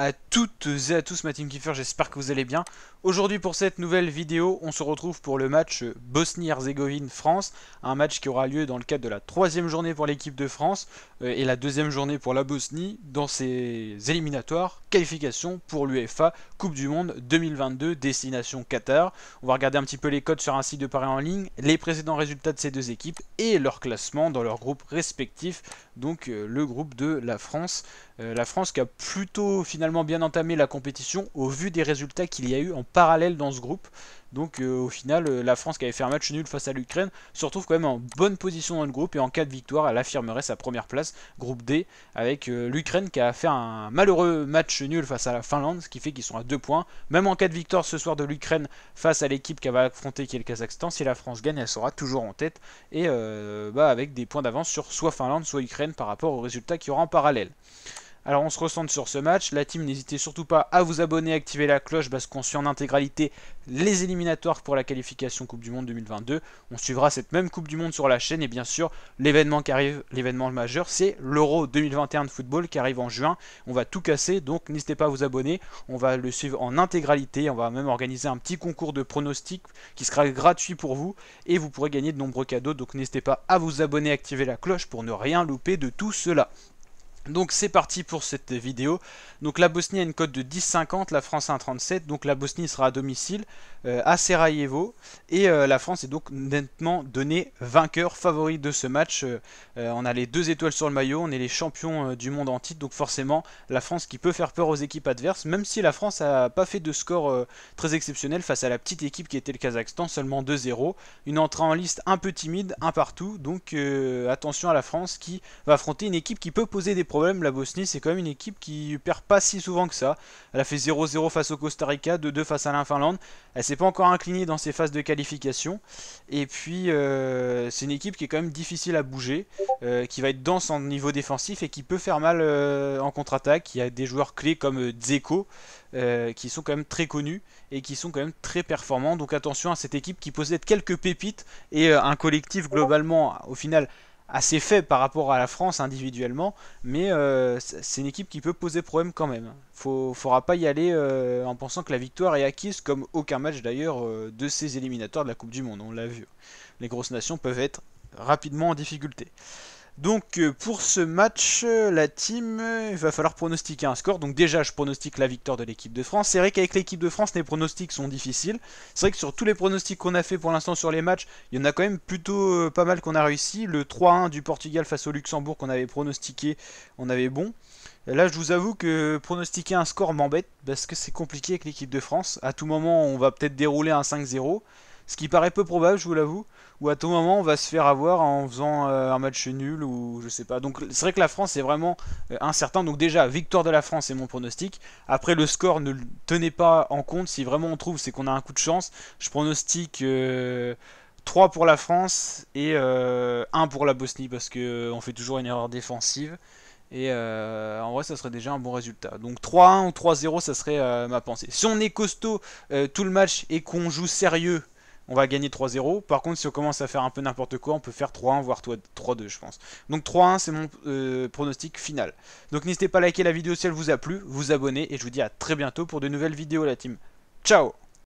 à toutes et à tous ma team Kiefer, j'espère que vous allez bien. Aujourd'hui pour cette nouvelle vidéo, on se retrouve pour le match Bosnie-Herzégovine-France. Un match qui aura lieu dans le cadre de la troisième journée pour l'équipe de France et la deuxième journée pour la Bosnie dans ces éliminatoires, qualification pour l'UEFA Coupe du Monde 2022, destination Qatar. On va regarder un petit peu les codes sur un site de paris en ligne, les précédents résultats de ces deux équipes et leur classement dans leurs groupes respectifs. Donc le groupe de la France. La France qui a plutôt finalement bien entamé la compétition au vu des résultats qu'il y a eu en parallèle dans ce groupe. Donc au final, la France qui avait fait un match nul face à l'Ukraine se retrouve quand même en bonne position dans le groupe et en cas de victoire, elle affirmerait sa première place, groupe D, avec l'Ukraine qui a fait un malheureux match nul face à la Finlande, ce qui fait qu'ils sont à 2 points. Même en cas de victoire ce soir de l'Ukraine face à l'équipe qu'elle va affronter qui est le Kazakhstan, si la France gagne, elle sera toujours en tête et avec des points d'avance sur soit Finlande, soit Ukraine par rapport aux résultats qu'il y aura en parallèle. Alors on se recentre sur ce match, la team n'hésitez surtout pas à vous abonner, activer la cloche parce qu'on suit en intégralité les éliminatoires pour la qualification Coupe du Monde 2022. On suivra cette même Coupe du Monde sur la chaîne et bien sûr l'événement qui arrive, l'événement majeur, c'est l'Euro 2021 de football qui arrive en juin. On va tout casser, donc n'hésitez pas à vous abonner, on va le suivre en intégralité, on va même organiser un petit concours de pronostics qui sera gratuit pour vous et vous pourrez gagner de nombreux cadeaux, donc n'hésitez pas à vous abonner, activer la cloche pour ne rien louper de tout cela. Donc c'est parti pour cette vidéo. Donc la Bosnie a une cote de 10,50, la France a un 37, donc la Bosnie sera à domicile à Sarajevo et la France est donc nettement donnée vainqueur favori de ce match. On a les 2 étoiles sur le maillot, on est les champions du monde en titre, donc forcément la France qui peut faire peur aux équipes adverses, même si la France n'a pas fait de score très exceptionnel face à la petite équipe qui était le Kazakhstan, seulement 2-0. Une entrée en liste un peu timide, un partout, donc attention à la France qui va affronter une équipe qui peut poser des problème. La Bosnie, c'est quand même une équipe qui perd pas si souvent que ça. Elle a fait 0-0 face au Costa Rica, 2-2 face à la Finlande. Elle s'est pas encore inclinée dans ses phases de qualification. Et puis, c'est une équipe qui est quand même difficile à bouger, qui va être dense en niveau défensif et qui peut faire mal en contre-attaque. Il y a des joueurs clés comme Dzeko, qui sont quand même très connus et qui sont quand même très performants. Donc attention à cette équipe qui possède quelques pépites et un collectif globalement, au final, assez faible par rapport à la France individuellement, mais c'est une équipe qui peut poser problème quand même. Faudra pas y aller en pensant que la victoire est acquise, comme aucun match d'ailleurs de ces éliminatoires de la Coupe du Monde, on l'a vu. Les grosses nations peuvent être rapidement en difficulté. Donc pour ce match, la team, il va falloir pronostiquer un score. Donc déjà, je pronostique la victoire de l'équipe de France. C'est vrai qu'avec l'équipe de France, les pronostics sont difficiles. C'est vrai que sur tous les pronostics qu'on a fait pour l'instant sur les matchs, il y en a quand même plutôt pas mal qu'on a réussi. Le 3-1 du Portugal face au Luxembourg qu'on avait pronostiqué, on avait bon. Et là, je vous avoue que pronostiquer un score m'embête parce que c'est compliqué avec l'équipe de France. À tout moment, on va peut-être dérouler un 5-0. Ce qui paraît peu probable, je vous l'avoue. Ou à tout moment, on va se faire avoir en faisant un match nul ou je sais pas. Donc c'est vrai que la France est vraiment incertain. Donc déjà, victoire de la France, c'est mon pronostic. Après, le score, ne le tenez pas en compte. Si vraiment on trouve, c'est qu'on a un coup de chance. Je pronostique 3 pour la France et 1 pour la Bosnie parce qu'on fait toujours une erreur défensive. Et en vrai, ça serait déjà un bon résultat. Donc 3-1 ou 3-0, ça serait ma pensée. Si on est costaud tout le match et qu'on joue sérieux, on va gagner 3-0. Par contre, si on commence à faire un peu n'importe quoi, on peut faire 3-1, voire 3-2, je pense. Donc 3-1, c'est mon pronostic final. Donc n'hésitez pas à liker la vidéo si elle vous a plu, vous abonner, et je vous dis à très bientôt pour de nouvelles vidéos, la team. Ciao!